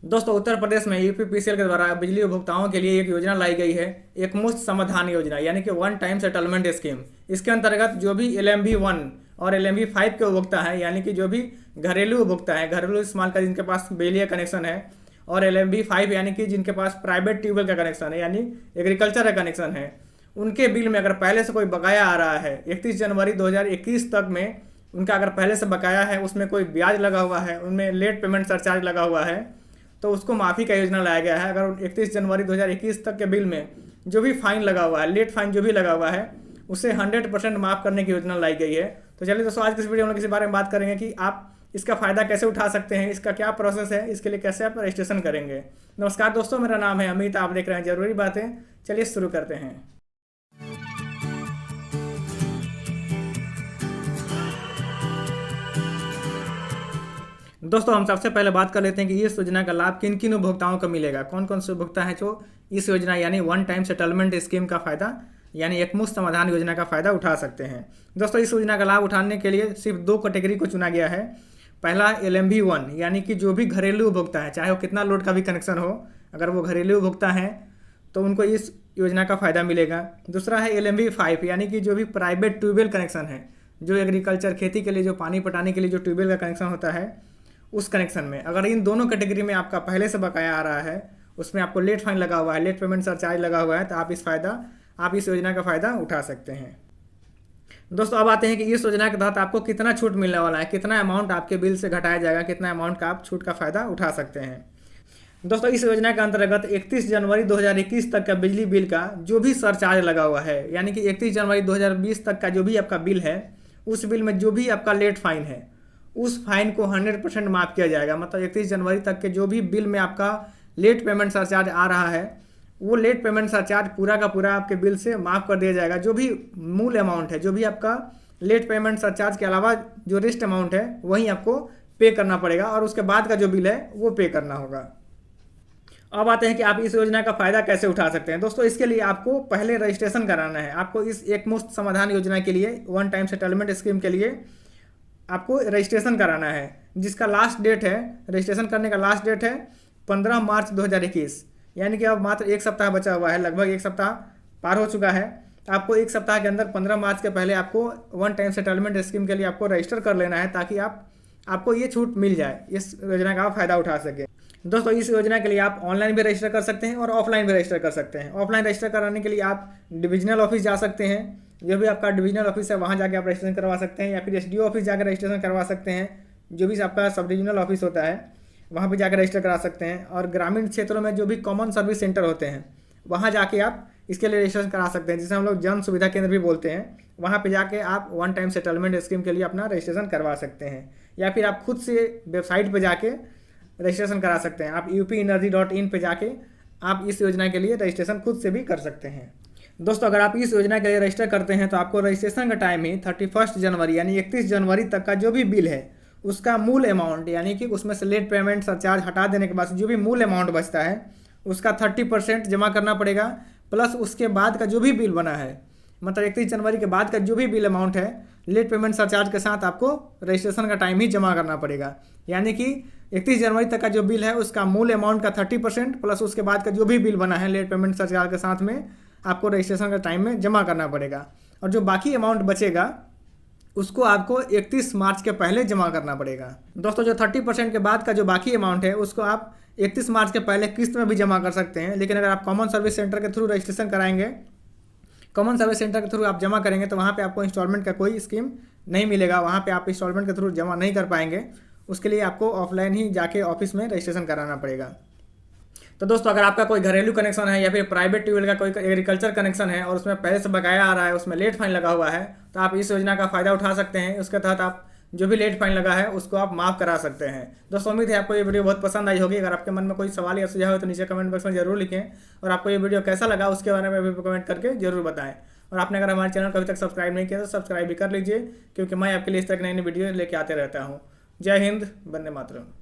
दोस्तों, उत्तर प्रदेश में यूपीपीसीएल के द्वारा बिजली उपभोक्ताओं के लिए एक योजना लाई गई है, एक मुफ्त समाधान योजना यानी कि वन टाइम सेटलमेंट स्कीम। इसके अंतर्गत जो भी LMB 1 और LMB 5 के उपभोक्ता हैं, यानी कि जो भी घरेलू उपभोक्ता है, घरेलू इस्तेमाल का जिनके पास बिजली का कनेक्शन है, और LMB 5 यानी कि जिनके पास प्राइवेट ट्यूबवेल का कनेक्शन है यानी एग्रीकल्चर का कनेक्शन है, उनके बिल में अगर पहले से कोई बकाया आ रहा है 31 जनवरी 2021 तक में, उनका अगर पहले से बकाया है, उसमें कोई ब्याज लगा हुआ है, उनमें लेट पेमेंट सरचार्ज लगा हुआ है, तो उसको माफ़ी का योजना लाया गया है। अगर 31 जनवरी 2021 तक के बिल में जो भी फाइन लगा हुआ है, लेट फाइन जो भी लगा हुआ है, उसे 100% माफ़ करने की योजना लाई गई है। तो चलिए दोस्तों, आज की इस वीडियो में किसी बारे में बात करेंगे कि आप इसका फ़ायदा कैसे उठा सकते हैं, इसका क्या प्रोसेस है, इसके लिए कैसे आप रजिस्ट्रेशन करेंगे। नमस्कार दोस्तों, मेरा नाम है अमित, आप देख रहे हैं जरूरी बातें। चलिए शुरू करते हैं। दोस्तों, हम सबसे पहले बात कर लेते हैं कि इस योजना का लाभ किन किन उपभोक्ताओं को मिलेगा, कौन कौन से उपभोक्ता हैं जो इस योजना यानी वन टाइम सेटलमेंट स्कीम का फ़ायदा यानी एक मुफ्त समाधान योजना का फ़ायदा उठा सकते हैं। दोस्तों, इस योजना का लाभ उठाने के लिए सिर्फ 2 कैटेगरी को चुना गया है। पहला LMB 1 यानी कि जो भी घरेलू उपभोक्ता है, चाहे वो कितना लोड का भी कनेक्शन हो, अगर वो घरेलू उपभोक्ता हैं तो उनको इस योजना का फ़ायदा मिलेगा। दूसरा है LMB 5 यानी कि जो भी प्राइवेट ट्यूबवेल कनेक्शन है, जो एग्रीकल्चर खेती के लिए जो पानी पटाने के लिए जो ट्यूबवेल का कनेक्शन होता है, उस कनेक्शन में अगर इन दोनों कैटेगरी में आपका पहले से बकाया आ रहा है, उसमें आपको लेट फाइन लगा हुआ है, लेट पेमेंट सरचार्ज लगा हुआ है, तो आप इस योजना का फ़ायदा उठा सकते हैं। दोस्तों, अब आते हैं कि इस योजना के तहत आपको कितना छूट मिलने वाला है, कितना अमाउंट आपके बिल से घटाया जाएगा, कितना अमाउंट का आप छूट का फ़ायदा उठा सकते हैं। दोस्तों, इस योजना के अंतर्गत 31 जनवरी 2021 तक का बिजली बिल का जो भी सरचार्ज लगा हुआ है, यानी कि 31 जनवरी 2020 तक का जो भी आपका बिल है, उस बिल में जो भी आपका लेट फाइन है, उस फाइन को 100% माफ़ किया जाएगा। मतलब 31 जनवरी तक के जो भी बिल में आपका लेट पेमेंट सरचार्ज आ रहा है, वो लेट पेमेंट सरचार्ज पूरा का पूरा आपके बिल से माफ़ कर दिया जाएगा। जो भी मूल अमाउंट है, जो भी आपका लेट पेमेंट सरचार्ज के अलावा जो रेस्ट अमाउंट है, वही आपको पे करना पड़ेगा और उसके बाद का जो बिल है वो पे करना होगा। अब आते हैं कि आप इस योजना का फ़ायदा कैसे उठा सकते हैं। दोस्तों, इसके लिए आपको पहले रजिस्ट्रेशन कराना है। आपको इस एक मुफ्त समाधान योजना के लिए, वन टाइम सेटलमेंट स्कीम के लिए आपको रजिस्ट्रेशन कराना है, जिसका लास्ट डेट है, रजिस्ट्रेशन करने का लास्ट डेट है 15 मार्च 2021। यानी कि अब मात्र एक सप्ताह बचा हुआ है, लगभग एक सप्ताह पार हो चुका है। आपको एक सप्ताह के अंदर 15 मार्च के पहले आपको वन टाइम सेटलमेंट स्कीम के लिए आपको रजिस्टर कर लेना है, ताकि आपको ये छूट मिल जाए, इस योजना का आप फ़ायदा उठा सके। दोस्तों, इस योजना के लिए आप ऑनलाइन भी रजिस्टर कर सकते हैं और ऑफलाइन भी रजिस्टर कर सकते हैं। ऑफलाइन रजिस्टर कराने के लिए आप डिविजनल ऑफिस जा सकते हैं, जो भी आपका डिविजनल ऑफिस है वहाँ जाके आप रजिस्ट्रेशन करवा सकते हैं, या फिर SDO ऑफिस जाकर रजिस्ट्रेशन करवा सकते हैं। जो भी आपका सब डिविजनल ऑफिस होता है वहाँ पे जाकर रजिस्टर करा सकते हैं। और ग्रामीण क्षेत्रों में जो भी कॉमन सर्विस सेंटर होते हैं, वहाँ जाके आप इसके लिए रजिस्ट्रेशन करा सकते हैं, जिसे हम लोग जन सुविधा केंद्र भी बोलते हैं। वहाँ पे जाके आप वन टाइम सेटलमेंट स्कीम के लिए अपना रजिस्ट्रेशन करवा सकते हैं, या फिर आप खुद से वेबसाइट पर जाके रजिस्ट्रेशन करा सकते हैं। आप upenergy.in पे जाके आप इस योजना के लिए रजिस्ट्रेशन खुद से भी कर सकते हैं। दोस्तों, अगर आप इस योजना के लिए रजिस्टर करते हैं तो आपको रजिस्ट्रेशन का टाइम ही 31 जनवरी यानी 31 जनवरी तक का जो भी बिल है, उसका मूल अमाउंट यानी कि उसमें से लेट पेमेंट सरचार्ज हटा देने के बाद जो भी मूल अमाउंट बचता है, उसका 30% जमा करना पड़ेगा, प्लस उसके बाद का जो भी बिल बना है, मतलब 31 जनवरी के बाद का जो भी बिल अमाउंट है, लेट पेमेंट सरचार्ज के साथ आपको रजिस्ट्रेशन का टाइम ही जमा करना पड़ेगा। यानी कि 31 जनवरी तक का जो बिल है, उसका मूल अमाउंट का 30% प्लस उसके बाद का जो भी बिल बना है लेट पेमेंट सरचार्ज के साथ में, आपको रजिस्ट्रेशन का टाइम में जमा करना पड़ेगा। और जो बाकी अमाउंट बचेगा उसको आपको 31 मार्च के पहले जमा करना पड़ेगा। दोस्तों, जो 30% के बाद का जो बाकी अमाउंट है, उसको आप 31 मार्च के पहले किस्त में भी जमा कर सकते हैं। लेकिन अगर आप कॉमन सर्विस सेंटर के थ्रू रजिस्ट्रेशन कराएंगे, कॉमन सर्विस सेंटर के थ्रू आप जमा करेंगे, तो वहाँ पे आपको इंस्टॉलमेंट का कोई स्कीम नहीं मिलेगा, वहाँ पे आप इंस्टॉलमेंट के थ्रू जमा नहीं कर पाएंगे। उसके लिए आपको ऑफलाइन ही जाके ऑफिस में रजिस्ट्रेशन कराना पड़ेगा। तो दोस्तों, अगर आपका कोई घरेलू कनेक्शन है या फिर प्राइवेट ट्यूबवेल का कोई एग्रीकल्चर कनेक्शन है और उसमें पहले से बकाया आ रहा है, उसमें लेट फाइन लगा हुआ है, तो आप इस योजना का फ़ायदा उठा सकते हैं। उसके तहत आप जो भी लेट फाइन लगा है उसको आप माफ़ करा सकते हैं। दोस्तों, उम्मीद है आपको ये वीडियो बहुत पसंद आई होगी। अगर आपके मन में कोई सवाल या सुझाव हो तो नीचे कमेंट बॉक्स में जरूर लिखें, और आपको ये वीडियो कैसा लगा उसके बारे में भी कमेंट करके जरूर बताएं। और आपने अगर हमारे चैनल को अभी तक सब्सक्राइब नहीं किया तो सब्सक्राइब भी कर लीजिए, क्योंकि मैं आपके लिए इस तरह की नई वीडियो लेके आते रहता हूँ। जय हिंद, वंदे मातरम।